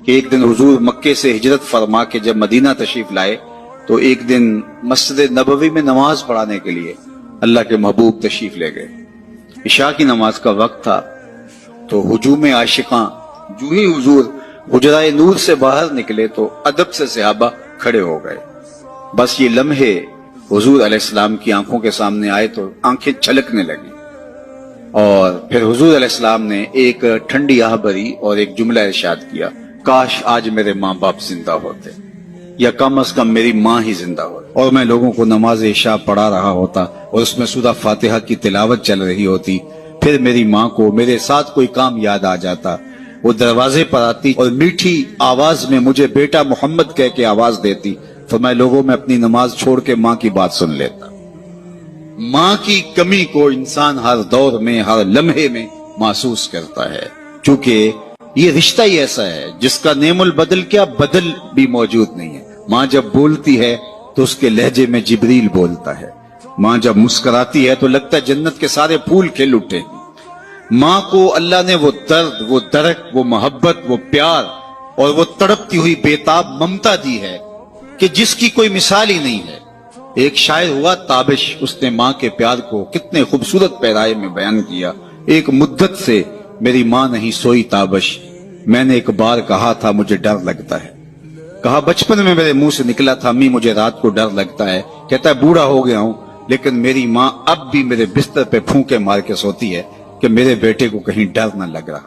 کہ ایک دن حضور مکے سے ہجرت فرما کے جب مدینہ تشریف لائے تو ایک دن مسجد نبوی میں نماز پڑھانے کے لیے اللہ کے محبوب تشریف لے گئے۔ عشاء کی نماز کا وقت تھا تو ہجوم عاشقاں جو ہی حضور حجرائے نور سے باہر نکلے تو ادب سے صحابہ کھڑے ہو گئے۔ بس یہ لمحے حضور علیہ السلام کی آنکھوں کے سامنے آئے تو آنکھیں چھلکنے لگی، اور پھر حضور علیہ السلام نے ایک ٹھنڈی آہ بھری اور ایک جملہ ارشاد کیا، کاش آج میرے ماں باپ زندہ ہوتے، یا کم از کم میری ماں ہی زندہ ہوتی، اور میں لوگوں کو نماز عشاء پڑھا رہا ہوتا اور اس میں سورہ فاتحہ کی تلاوت چل رہی ہوتی، پھر میری ماں کو میرے ساتھ کوئی کام یاد آ جاتا، وہ دروازے پر آتی اور میٹھی آواز میں مجھے بیٹا محمد کہہ کے آواز دیتی، تو میں لوگوں میں اپنی نماز چھوڑ کے ماں کی بات سن لیتا۔ ماں کی کمی کو انسان ہر دور میں ہر لمحے میں محسوس کرتا ہے، چونکہ یہ رشتہ ہی ایسا ہے جس کا نعم البدل کیا بدل بھی موجود نہیں ہے۔ ماں جب بولتی ہے تو اس کے لہجے میں جبریل بولتا ہے، ماں جب مسکراتی ہے تو لگتا ہے جنت کے سارے پھول کھل اٹھے۔ ماں کو اللہ نے وہ درد، وہ درک، وہ محبت، وہ پیار اور وہ تڑپتی ہوئی بےتاب ممتا دی ہے کہ جس کی کوئی مثال ہی نہیں ہے۔ ایک شاعر ہوا تابش، اس نے ماں کے پیار کو کتنے خوبصورت پیرائے میں بیان کیا، ایک مدت سے میری ماں نہیں سوئی تابش، میں نے ایک بار کہا تھا مجھے ڈر لگتا ہے، کہا بچپن میں میرے منہ سے نکلا تھا امی مجھے رات کو ڈر لگتا ہے، کہتا ہے بوڑھا ہو گیا ہوں لیکن میری ماں اب بھی میرے بستر پہ پھونکے مار کے سوتی ہے کہ میرے بیٹے کو کہیں ڈر نہ لگ رہا۔